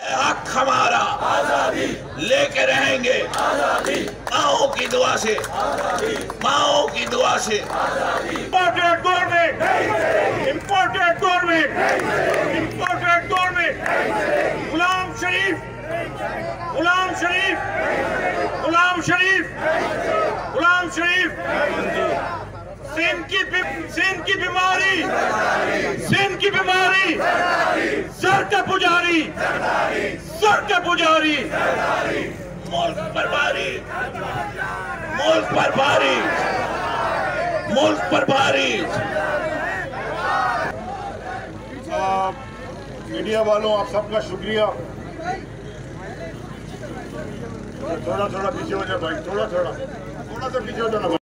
हक हमारा आजादी लेके रहेंगे आजादी, माओ की दुआ से माओ की दुआ से। Imported government, imported government, imported government. गुलाम शरीफ, गुलाम शरीफ, गुलाम शरीफ, गुलाम शरीफ। सिंध की बीमारी, सिंध की बीमारी, सर के पुजारी, सर के पुजारी। मुल्क पर भारी, मुल्क पर भारी, मुल्क पर भारी। मीडिया वालों, आप सबका शुक्रिया। थोड़ा थोड़ा पीछे हो जाए भाई, थोड़ा सा पीछे हो जाना भाई।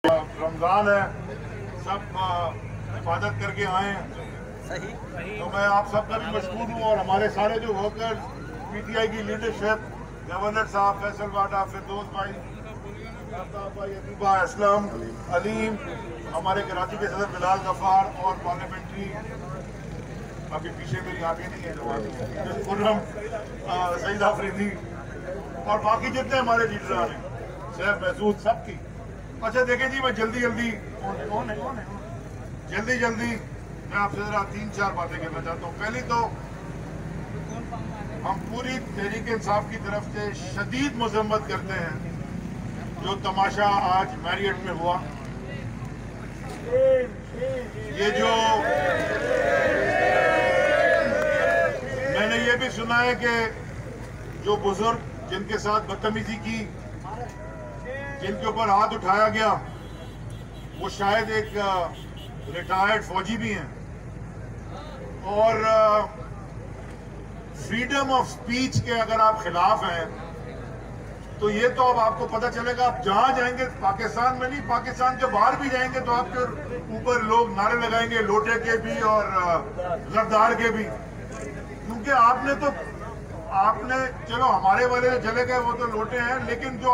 रमजान है, सब इबादत करके आए हैं, तो मैं आप सबका भी मशकूर हूँ। और हमारे सारे जो वर्कर्स, पीटीआई की लीडरशिप, गवर्नर साहब, फैसल वाडा, फिरदौस भाई, भाई अदीबा, असलम, अलीम, हमारे कराची के सदर बिलाल गफ्फार और पार्लियामेंट्री, अभी पीछे मेरी आगे नहीं है जवाब, खुर्रम, सईद आफरीदी और बाकी जितने हमारे लीडर हैं, सैफ महसूद, सबकी। अच्छा देखें जी, मैं जल्दी मैं आपसे जरा 3-4 बातें कहना चाहता हूँ। पहली तो हम पूरी तहरीक इंसाफ की तरफ से शदीद मजम्मत करते हैं जो तमाशा आज मैरियट में हुआ। ये जो मैंने ये भी सुना है कि जो बुजुर्ग जिनके साथ बदतमीजी की, जिनके ऊपर हाथ उठाया गया, वो शायद एक रिटायर्ड फौजी भी हैं। और फ्रीडम ऑफ स्पीच के अगर आप खिलाफ हैं तो ये तो अब आपको पता चलेगा। आप जहां जाएंगे, पाकिस्तान में नहीं, पाकिस्तान के बाहर भी जाएंगे तो आपके ऊपर लोग नारे लगाएंगे, लोटे के भी और गद्दार के भी। क्योंकि आपने चलो हमारे वाले जो चले गए वो तो लोटे हैं, लेकिन जो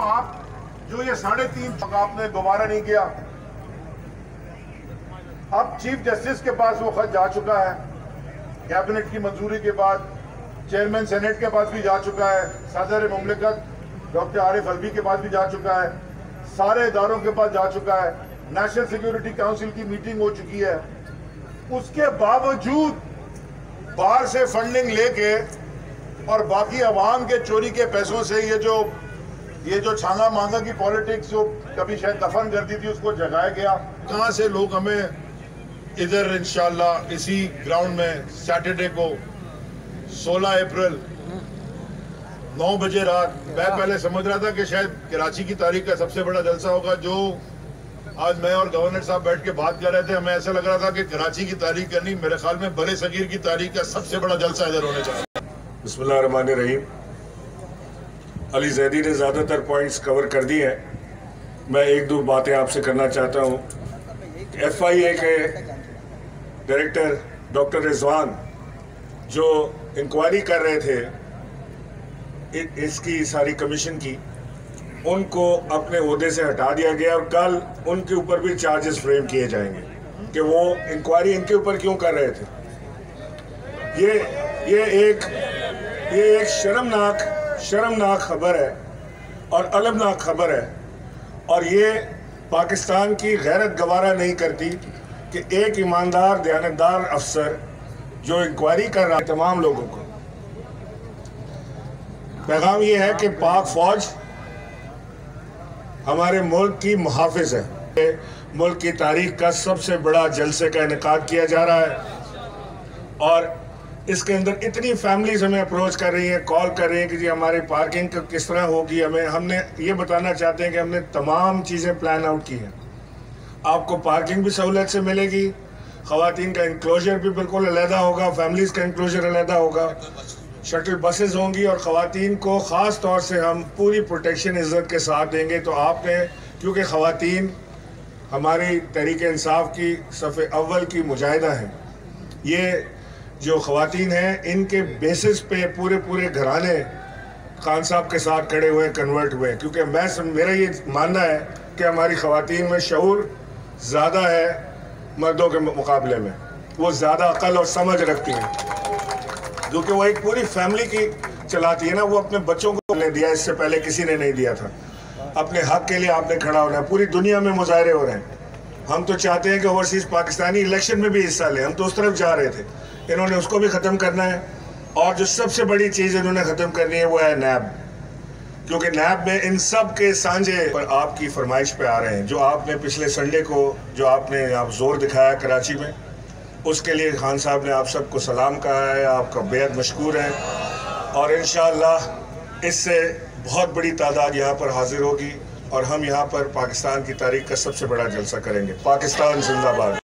ये 3.5 तक आपने दोबारा नहीं किया। अब चीफ जस्टिस के पास वो खत जा चुका है, कैबिनेट की मंजूरी के बाद चेयरमैन सेनेट के पास भी जा चुका है, सदर मुमलिकत डॉक्टर आरिफ अलवी के पास भी जा चुका है, सारे इदारों के पास जा चुका है, नेशनल सिक्योरिटी काउंसिल की मीटिंग हो चुकी है। उसके बावजूद बाहर से फंडिंग लेके और बाकी अवाम के चोरी के पैसों से ये जो छांगा मांगा की पॉलिटिक्स जो कभी शायद दफन कर दी थी, उसको जगाया गया। कहाँ से लोग हमें इधर इंशाल्लाह इसी ग्राउंड में सैटरडे को 16 अप्रैल 9 बजे रात, मैं पहले समझ रहा था कि शायद कराची की तारीख का सबसे बड़ा जलसा होगा, जो आज मैं और गवर्नर साहब बैठ के बात कर रहे थे, हमें ऐसा लग रहा था कि कराची की तारीख का नहीं, मेरे ख्याल में बड़े सगीर की तारीख का सबसे बड़ा जलसा इधर होने जा रहा है। बिस्मिल्लाहिर्रहमानिर्रहीम। अली जैदी ने ज़्यादातर पॉइंट्स कवर कर दिए हैं। मैं 1-2 बातें आपसे करना चाहता हूँ। FIA के डायरेक्टर डॉक्टर रिजवान जो इंक्वायरी कर रहे थे इसकी सारी कमीशन की, उनको अपने ओहदे से हटा दिया गया और कल उनके ऊपर भी चार्जेस फ्रेम किए जाएंगे कि वो इंक्वायरी इनके ऊपर क्यों कर रहे थे। ये एक शर्मनाक खबर है और अलमनाक खबर है। और ये पाकिस्तान की गैरत गवारा नहीं करती कि एक ईमानदार दयानतदार अफसर जो इंक्वायरी कर रहा है तमाम लोगों को, पैगाम ये है कि पाक फौज हमारे मुल्क की मुहाफिज है। मुल्क की तारीख का सबसे बड़ा जलसे का इनेकाद किया जा रहा है और इसके अंदर इतनी फैमिलीज हमें अप्रोच कर रही हैं, कॉल कर रही हैं कि जी हमारी पार्किंग किस तरह होगी। हमने ये बताना चाहते हैं कि हमने तमाम चीज़ें प्लान आउट की हैं। आपको पार्किंग भी सहूलत से मिलेगी, ख़वातीन का इंक्लोजर भी बिल्कुल अलहदा होगा, फैमिलीज़ का इंक्लोजर अलहदा होगा, शटल बसेस होंगी और ख़वातीन को ख़ास तौर से हम पूरी प्रोटेक्शन इज़्ज़त के साथ देंगे। तो आपने, क्योंकि ख़वातीन हमारी तहरीक इंसाफ की सफ़े अव्वल की मुजाहिदा हैं, ये जो ख़वातीन हैं इनके बेसिस पे पूरे घराने खान साहब के साथ खड़े हुए, कन्वर्ट हुए। क्योंकि मेरा ये मानना है कि हमारी ख़वातीन में शऊर ज़्यादा है मर्दों के मुकाबले में, वो ज़्यादा अक़ल और समझ रखती हैं, क्योंकि वो एक पूरी फैमिली की चलाती है ना, वो अपने बच्चों को ने दिया, इससे पहले किसी ने नहीं दिया था। अपने हक के लिए आपने खड़ा होना है। पूरी दुनिया में मुजाहरे हो रहे हैं। हम तो चाहते हैं कि ओवरसीज पाकिस्तानी इलेक्शन में भी हिस्सा लें, हम तो उस तरफ जा रहे थे। इन्होंने उसको भी ख़त्म करना है। और जो सबसे बड़ी चीज़ इन्होंने ख़त्म करनी है वो है नैब, क्योंकि नैब में इन सब के सांझे पर आपकी फरमाइश पे आ रहे हैं। जो आपने पिछले संडे को जो आपने आप जोर दिखाया कराची में, उसके लिए खान साहब ने आप सबको सलाम कहा है, आपका बेहद मशकूर है। और इंशाअल्लाह इससे बहुत बड़ी तादाद यहाँ पर हाजिर होगी और हम यहाँ पर पाकिस्तान की तारीख का सबसे बड़ा जलसा करेंगे। पाकिस्तान जिंदाबाद।